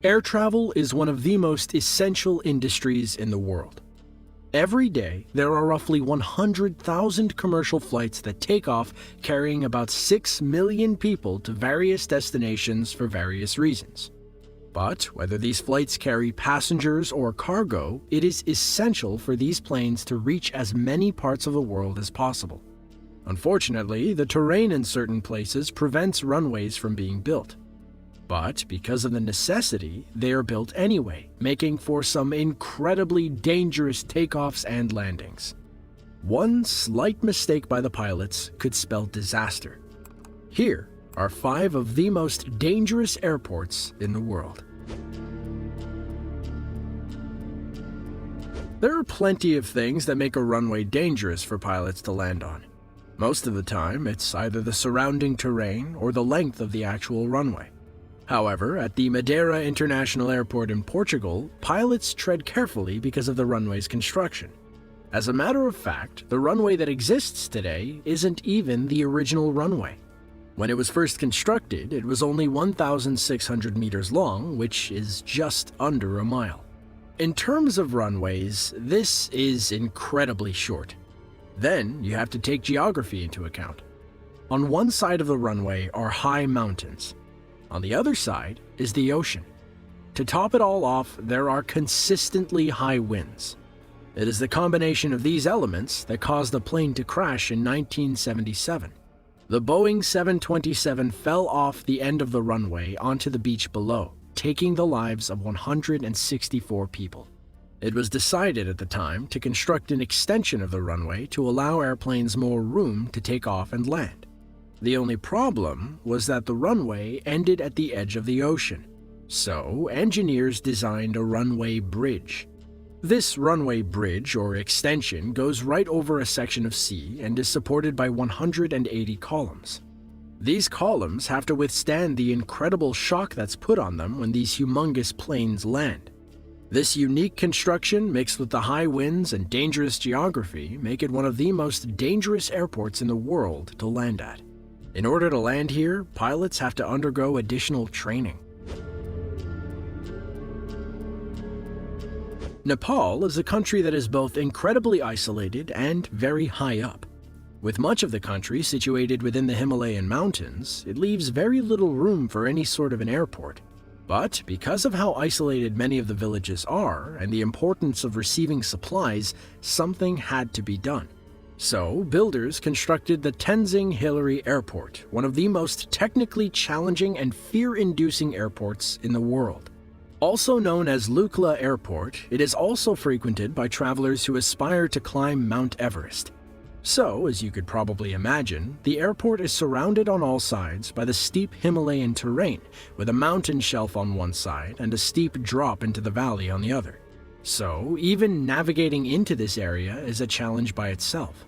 Air travel is one of the most essential industries in the world. Every day, there are roughly 100,000 commercial flights that take off, carrying about 6 million people to various destinations for various reasons. But whether these flights carry passengers or cargo, it is essential for these planes to reach as many parts of the world as possible. Unfortunately, the terrain in certain places prevents runways from being built. But because of the necessity, they are built anyway, making for some incredibly dangerous takeoffs and landings. One slight mistake by the pilots could spell disaster. Here are 5 of the most dangerous airports in the world. There are plenty of things that make a runway dangerous for pilots to land on. Most of the time, it's either the surrounding terrain or the length of the actual runway. However, at the Madeira International Airport in Portugal, pilots tread carefully because of the runway's construction. As a matter of fact, the runway that exists today isn't even the original runway. When it was first constructed, it was only 1,600 meters long, which is just under a mile. In terms of runways, this is incredibly short. Then you have to take geography into account. On one side of the runway are high mountains. On the other side is the ocean. To top it all off, there are consistently high winds. It is the combination of these elements that caused the plane to crash in 1977. The Boeing 727 fell off the end of the runway onto the beach below, taking the lives of 164 people. It was decided at the time to construct an extension of the runway to allow airplanes more room to take off and land. The only problem was that the runway ended at the edge of the ocean, so engineers designed a runway bridge. This runway bridge or extension goes right over a section of sea and is supported by 180 columns. These columns have to withstand the incredible shock that's put on them when these humongous planes land. This unique construction, mixed with the high winds and dangerous geography, make it one of the most dangerous airports in the world to land at. In order to land here, pilots have to undergo additional training. Nepal is a country that is both incredibly isolated and very high up. With much of the country situated within the Himalayan mountains, it leaves very little room for any sort of an airport. But because of how isolated many of the villages are and the importance of receiving supplies, something had to be done. So, builders constructed the Tenzing-hillary Airport, one of the most technically challenging and fear-inducing airports in the world. Also known as Lukla Airport, it is also frequented by travelers who aspire to climb Mount Everest. So, as you could probably imagine, the airport is surrounded on all sides by the steep Himalayan terrain, with a mountain shelf on one side and a steep drop into the valley on the other. So, even navigating into this area is a challenge by itself.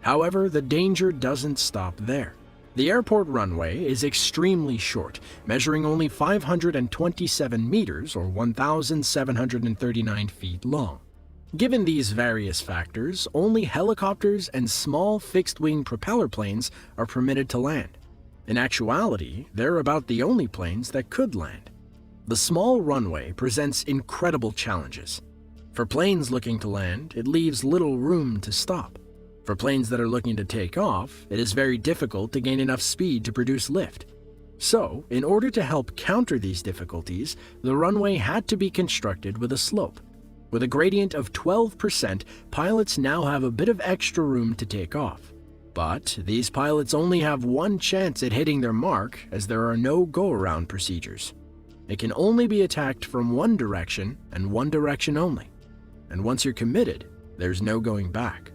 However, the danger doesn't stop there. The airport runway is extremely short, measuring only 527 meters or 1,739 feet long. Given these various factors, only helicopters and small fixed-wing propeller planes are permitted to land. In actuality, they're about the only planes that could land. The small runway presents incredible challenges. For planes looking to land, it leaves little room to stop. For planes that are looking to take off, it is very difficult to gain enough speed to produce lift. So, in order to help counter these difficulties, the runway had to be constructed with a slope. With a gradient of 12%, pilots now have a bit of extra room to take off. But these pilots only have one chance at hitting their mark, as there are no go-around procedures. It can only be attacked from one direction and one direction only. And once you're committed, there's no going back.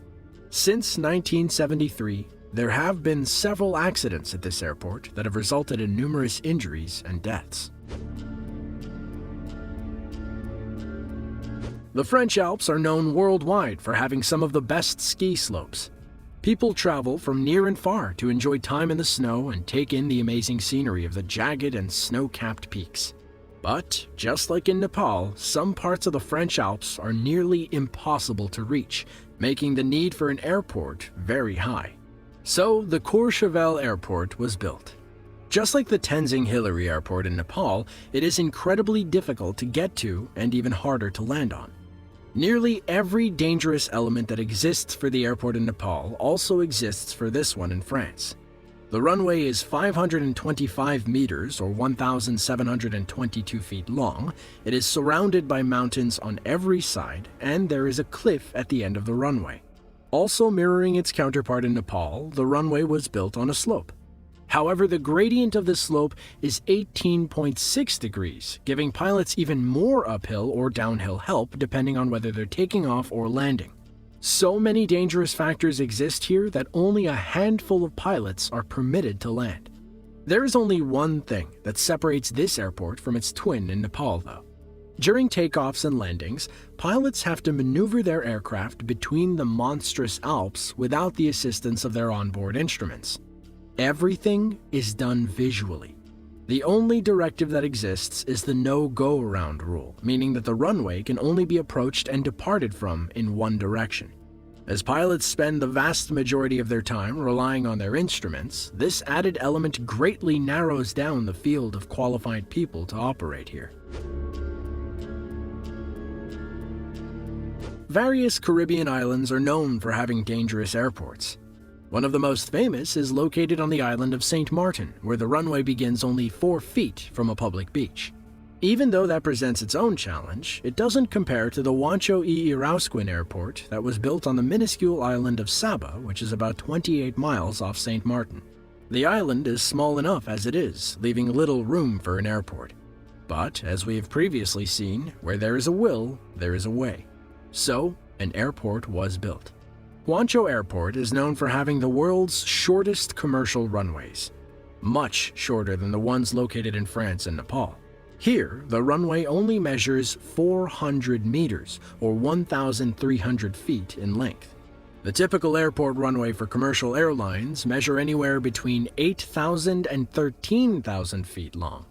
Since 1973, there have been several accidents at this airport that have resulted in numerous injuries and deaths. The French Alps are known worldwide for having some of the best ski slopes. People travel from near and far to enjoy time in the snow and take in the amazing scenery of the jagged and snow-capped peaks. But, just like in Nepal, some parts of the French Alps are nearly impossible to reach, making the need for an airport very high. So, the Courchevel Airport was built. Just like the Tenzing-hillary airport in Nepal, it is incredibly difficult to get to and even harder to land on. Nearly every dangerous element that exists for the airport in Nepal also exists for this one in France. The runway is 525 meters or 1,722 feet long. It is surrounded by mountains on every side, and there is a cliff at the end of the runway. Also mirroring its counterpart in Nepal, the runway was built on a slope. However, the gradient of the slope is 18.6 degrees, giving pilots even more uphill or downhill help depending on whether they're taking off or landing. So many dangerous factors exist here that only a handful of pilots are permitted to land. There is only one thing that separates this airport from its twin in Nepal, though. During takeoffs and landings, pilots have to maneuver their aircraft between the monstrous Alps without the assistance of their onboard instruments. Everything is done visually. The only directive that exists is the no-go-around rule, meaning that the runway can only be approached and departed from in one direction. As pilots spend the vast majority of their time relying on their instruments, this added element greatly narrows down the field of qualified people to operate here. Various Caribbean islands are known for having dangerous airports. One of the most famous is located on the island of St. Martin, where the runway begins only 4 feet from a public beach. Even though that presents its own challenge, it doesn't compare to the Wancho y Irausquin airport that was built on the minuscule island of Saba, which is about 28 miles off St. Martin. The island is small enough as it is, leaving little room for an airport. But, as we have previously seen, where there is a will, there is a way. So, an airport was built. Wancho Airport is known for having the world's shortest commercial runways, much shorter than the ones located in France and Nepal. Here, the runway only measures 400 meters, or 1,300 feet in length. The typical airport runway for commercial airlines measure anywhere between 8,000 and 13,000 feet long.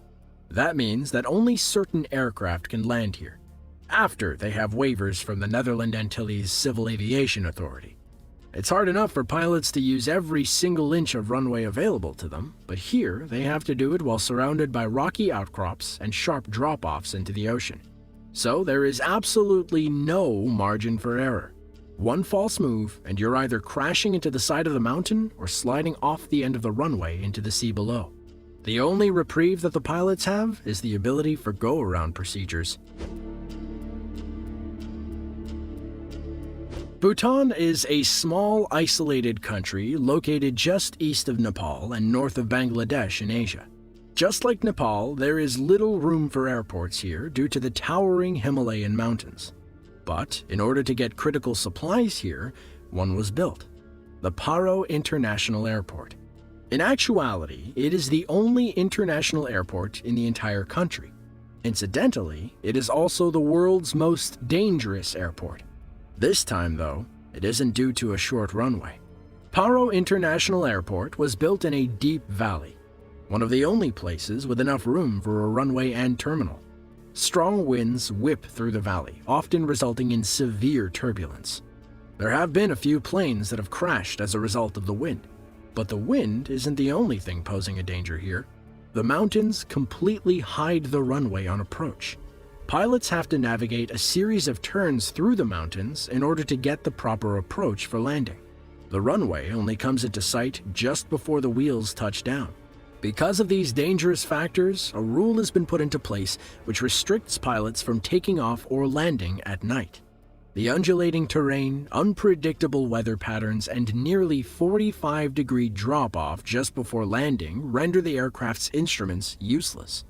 That means that only certain aircraft can land here, after they have waivers from the Netherlands Antilles Civil Aviation Authority. It's hard enough for pilots to use every single inch of runway available to them, but here they have to do it while surrounded by rocky outcrops and sharp drop-offs into the ocean. So there is absolutely no margin for error. One false move and you're either crashing into the side of the mountain or sliding off the end of the runway into the sea below. The only reprieve that the pilots have is the ability for go-around procedures. Bhutan is a small, isolated country located just east of Nepal and north of Bangladesh in Asia. Just like Nepal, there is little room for airports here due to the towering Himalayan mountains. But in order to get critical supplies here, one was built: the Paro International Airport. In actuality, it is the only international airport in the entire country. Incidentally, it is also the world's most dangerous airport. This time, though, it isn't due to a short runway. Paro International Airport was built in a deep valley, one of the only places with enough room for a runway and terminal. Strong winds whip through the valley, often resulting in severe turbulence. There have been a few planes that have crashed as a result of the wind, but the wind isn't the only thing posing a danger here. The mountains completely hide the runway on approach. Pilots have to navigate a series of turns through the mountains in order to get the proper approach for landing. The runway only comes into sight just before the wheels touch down. Because of these dangerous factors, a rule has been put into place which restricts pilots from taking off or landing at night. The undulating terrain, unpredictable weather patterns, and nearly 45-degree drop-off just before landing render the aircraft's instruments useless.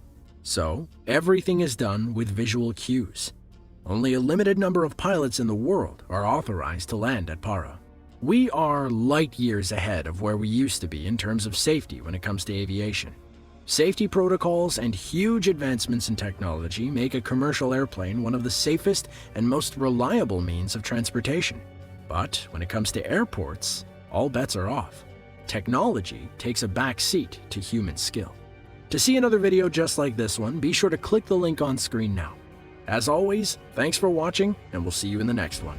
So, everything is done with visual cues. Only a limited number of pilots in the world are authorized to land at Paro. We are light years ahead of where we used to be in terms of safety when it comes to aviation. Safety protocols and huge advancements in technology make a commercial airplane one of the safest and most reliable means of transportation. But when it comes to airports, all bets are off. Technology takes a back seat to human skill. To see another video just like this one, be sure to click the link on screen now. As always, thanks for watching, and we'll see you in the next one.